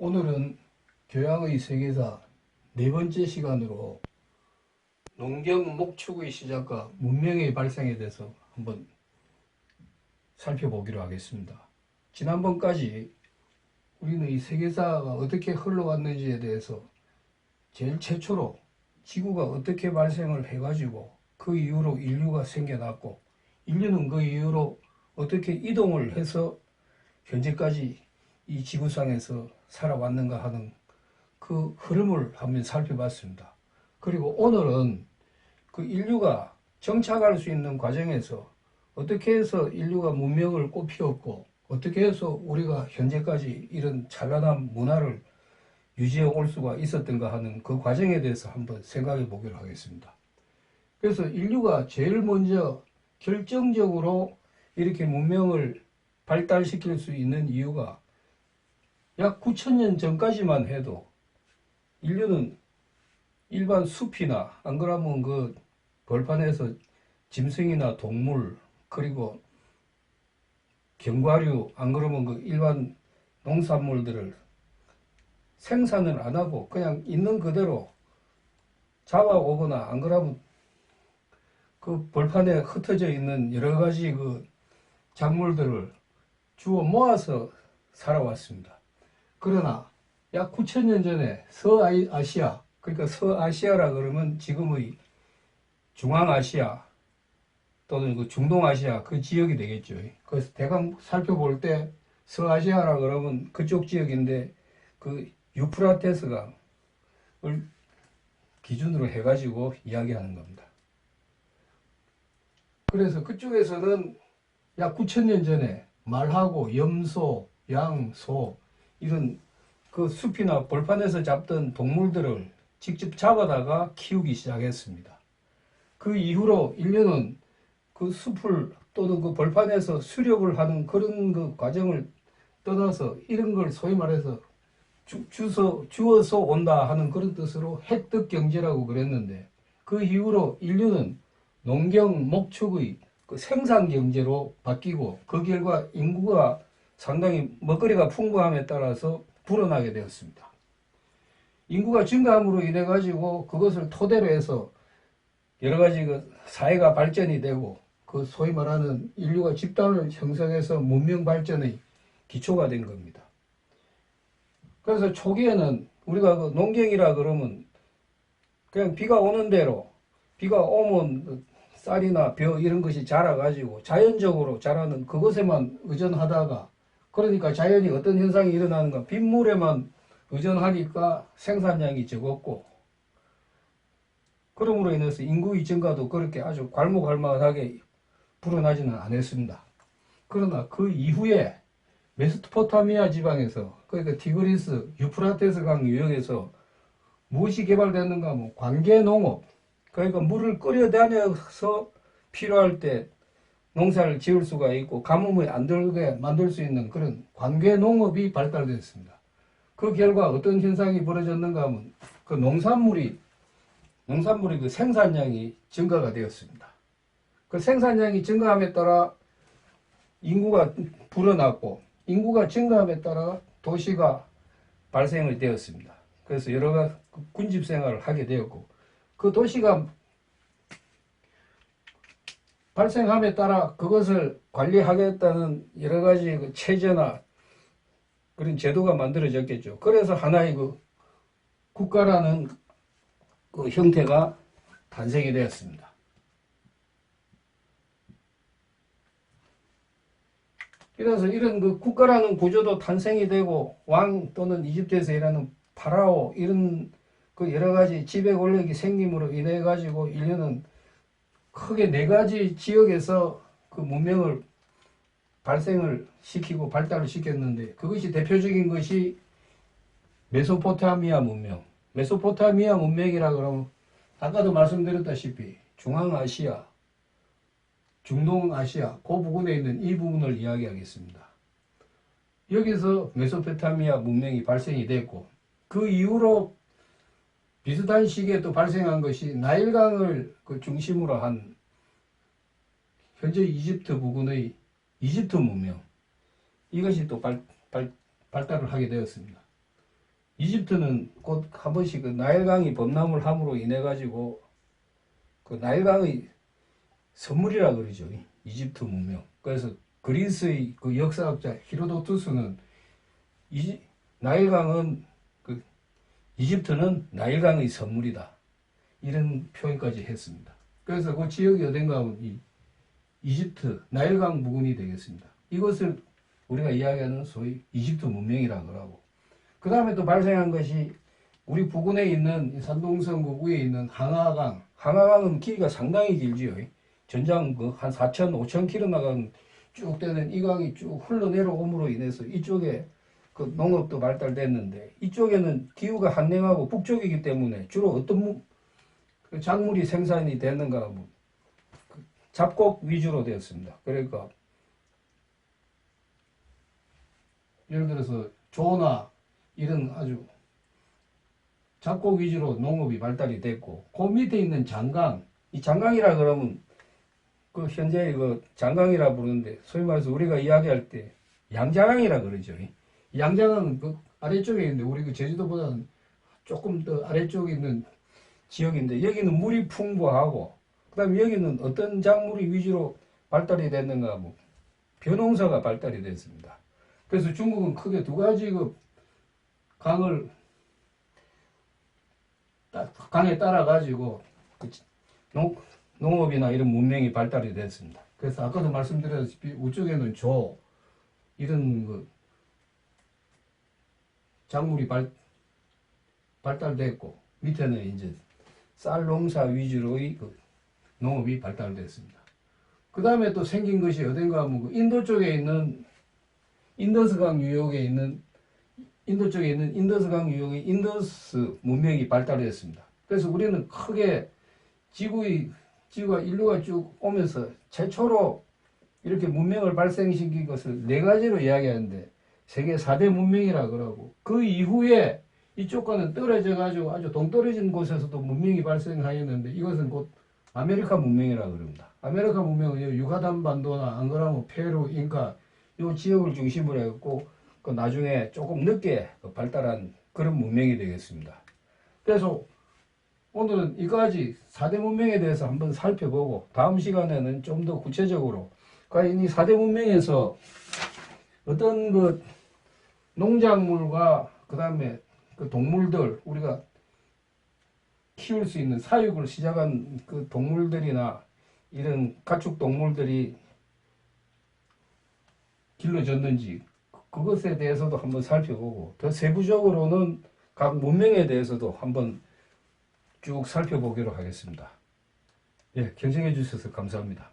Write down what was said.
오늘은 교양의 세계사 네 번째 시간으로 농경 목축의 시작과 문명의 발생에 대해서 한번 살펴보기로 하겠습니다. 지난번까지 우리는 이 세계사가 어떻게 흘러왔는지에 대해서 제일 최초로 지구가 어떻게 발생을 해가지고 그 이후로 인류가 생겨났고, 인류는 그 이후로 어떻게 이동을 해서 현재까지 이 지구상에서 살아왔는가 하는 그 흐름을 한번 살펴봤습니다. 그리고 오늘은 그 인류가 정착할 수 있는 과정에서 어떻게 해서 인류가 문명을 꽃피웠고, 어떻게 해서 우리가 현재까지 이런 찬란한 문화를 유지해 올 수가 있었던가 하는 그 과정에 대해서 한번 생각해 보기로 하겠습니다. 그래서 인류가 제일 먼저 결정적으로 이렇게 문명을 발달시킬 수 있는 이유가 약 9,000년 전까지만 해도 인류는 일반 숲이나 안 그러면 그 벌판에서 짐승이나 동물, 그리고 견과류, 안 그러면 그 일반 농산물들을 생산을 안 하고 그냥 있는 그대로 잡아오거나, 안 그러면 그 벌판에 흩어져 있는 여러 가지 그 작물들을 주워 모아서 살아왔습니다. 그러나 약 9,000년 전에 서아시아, 그러니까 서아시아라 그러면 지금의 중앙아시아 또는 그 중동아시아 그 지역이 되겠죠. 그래서 대강 살펴볼 때 서아시아라 그러면 그쪽 지역인데, 그 유프라테스 강을 기준으로 해가지고 이야기하는 겁니다. 그래서 그쪽에서는 약 9,000년 전에 말하고 염소, 양, 소 이런 그 숲이나 벌판에서 잡던 동물들을 직접 잡아다가 키우기 시작했습니다. 그 이후로 인류는 그 숲을 또는 그 벌판에서 수렵을 하는 그런 그 과정을 떠나서 이런 걸 소위 말해서 주워서 온다 하는 그런 뜻으로 획득 경제라고 그랬는데, 그 이후로 인류는 농경, 목축의 그 생산 경제로 바뀌고, 그 결과 인구가 상당히 먹거리가 풍부함에 따라서 불어나게 되었습니다. 인구가 증가함으로 인해 가지고 그것을 토대로 해서 여러 가지 그 사회가 발전이 되고, 그 소위 말하는 인류가 집단을 형성해서 문명 발전의 기초가 된 겁니다. 그래서 초기에는 우리가 그 농경이라 그러면 그냥 비가 오는 대로, 비가 오면 쌀이나 벼 이런 것이 자라가지고 자연적으로 자라는 그것에만 의존하다가, 그러니까 자연이 어떤 현상이 일어나는가, 빗물에만 의존하니까 생산량이 적었고, 그러므로 인해서 인구의 증가도 그렇게 아주 괄목할만하게 불어나지는 않았습니다. 그러나 그 이후에 메소포타미아 지방에서, 그러니까 티그리스, 유프라테스 강 유역에서 무엇이 개발됐는가 하면 관계농업, 그러니까 물을 끌어다녀서 필요할 때 농사를 지을 수가 있고 가뭄을 안 들게 만들 수 있는 그런 관계농업이 발달됐습니다. 그 결과 어떤 현상이 벌어졌는가 하면 그 농산물이 그 생산량이 증가가 되었습니다. 그 생산량이 증가함에 따라 인구가 불어났고, 인구가 증가함에 따라 도시가 발생을 되었습니다. 그래서 여러 가지 군집 생활을 하게 되었고, 그 도시가 발생함에 따라 그것을 관리하겠다는 여러 가지 그 체제나 그런 제도가 만들어졌겠죠. 그래서 하나의 그 국가라는 그 형태가 탄생이 되었습니다. 그래서 이런 그 국가라는 구조도 탄생이 되고, 왕 또는 이집트에서 일하는 파라오 이런 그 여러 가지 지배 권력이 생김으로 인해 가지고 인류는 크게 네 가지 지역에서 그 문명을 발생을 시키고 발달을 시켰는데, 그것이 대표적인 것이 메소포타미아 문명. 메소포타미아 문명이라 그러면 아까도 말씀드렸다시피 중앙아시아, 중동아시아 그 부분에 있는 이 부분을 이야기하겠습니다. 여기서 메소포타미아 문명이 발생이 됐고, 그 이후로 비슷한 시기에 또 발생한 것이 나일강을 그 중심으로 한 현재 이집트 부근의 이집트 문명, 이것이 또 발달을 하게 되었습니다. 이집트는 곧 한 번씩 그 나일강이 범람을 함으로 인해 가지고 그 나일강의 선물이라 그러죠. 이집트 문명. 그래서 그리스의 그 역사학자 히로도투스는 나일강은 그 이집트는 나일강의 선물이다. 이런 표현까지 했습니다. 그래서 그 지역이 어딘가 하면 이 이집트 나일강 부근이 되겠습니다. 이것을 우리가 이야기하는 소위 이집트 문명이라고 하고, 그 다음에 또 발생한 것이 우리 부근에 있는 산동성 그 위에 있는 항하강. 항하강은 길이가 상당히 길지요. 전장 한 4천, 5천 킬로 나간 쭉 되는 이 강이 쭉 흘러내려옴으로 인해서 이쪽에 그 농업도 발달됐는데, 이쪽에는 기후가 한냉하고 북쪽이기 때문에 주로 어떤 작물이 생산이 됐는가 하면 잡곡 위주로 되었습니다. 그러니까 예를 들어서 조나 이런 아주 잡곡 위주로 농업이 발달이 됐고, 그 밑에 있는 장강, 이 장강이라 그러면 그 현재 그 장강이라 부르는데, 소위 말해서 우리가 이야기할 때 양자강이라 그러죠. 양자강은 그 아래쪽에 있는데, 우리 그 제주도보다는 조금 더 아래쪽에 있는 지역인데, 여기는 물이 풍부하고, 그 다음에 여기는 어떤 작물이 위주로 발달이 됐는가 하면 벼농사가 발달이 됐습니다. 그래서 중국은 크게 두 가지 그 강을 강에 따라 가지고 농업이나 이런 문명이 발달이 됐습니다. 그래서 아까도 말씀드렸다시피 우쪽에는 조 이런 그 작물이 발달됐고, 밑에는 이제 쌀 농사 위주로의 그 농업이 발달됐습니다. 그 다음에 또 생긴 것이 어딘가 하면 그 인도 쪽에 있는 인더스강 유역에 있는 인도 쪽에 있는 인더스강 유역의 인더스 문명이 발달했습니다. 그래서 우리는 크게 지구가 인류가 쭉 오면서 최초로 이렇게 문명을 발생시킨 것을 네 가지로 이야기하는데, 세계 4대 문명이라 그러고, 그 이후에 이쪽과는 떨어져 가지고 아주 동떨어진 곳에서도 문명이 발생하였는데, 이것은 곧 아메리카 문명이라 그럽니다. 아메리카 문명은 유카탄 반도나 앙고라, 페루, 잉카 이 지역을 중심으로 해갖고 그 나중에 조금 늦게 발달한 그런 문명이 되겠습니다. 그래서 오늘은 이까지 4대 문명에 대해서 한번 살펴보고, 다음 시간에는 좀 더 구체적으로 과연 이 4대 문명에서 어떤 그 농작물과 그 다음에 그 동물들, 우리가 키울 수 있는 사육을 시작한 그 동물들이나 이런 가축 동물들이 길러졌는지, 그것에 대해서도 한번 살펴보고, 더 세부적으로는 각 문명에 대해서도 한번 쭉 살펴보기로 하겠습니다. 예, 경청해 주셔서 감사합니다.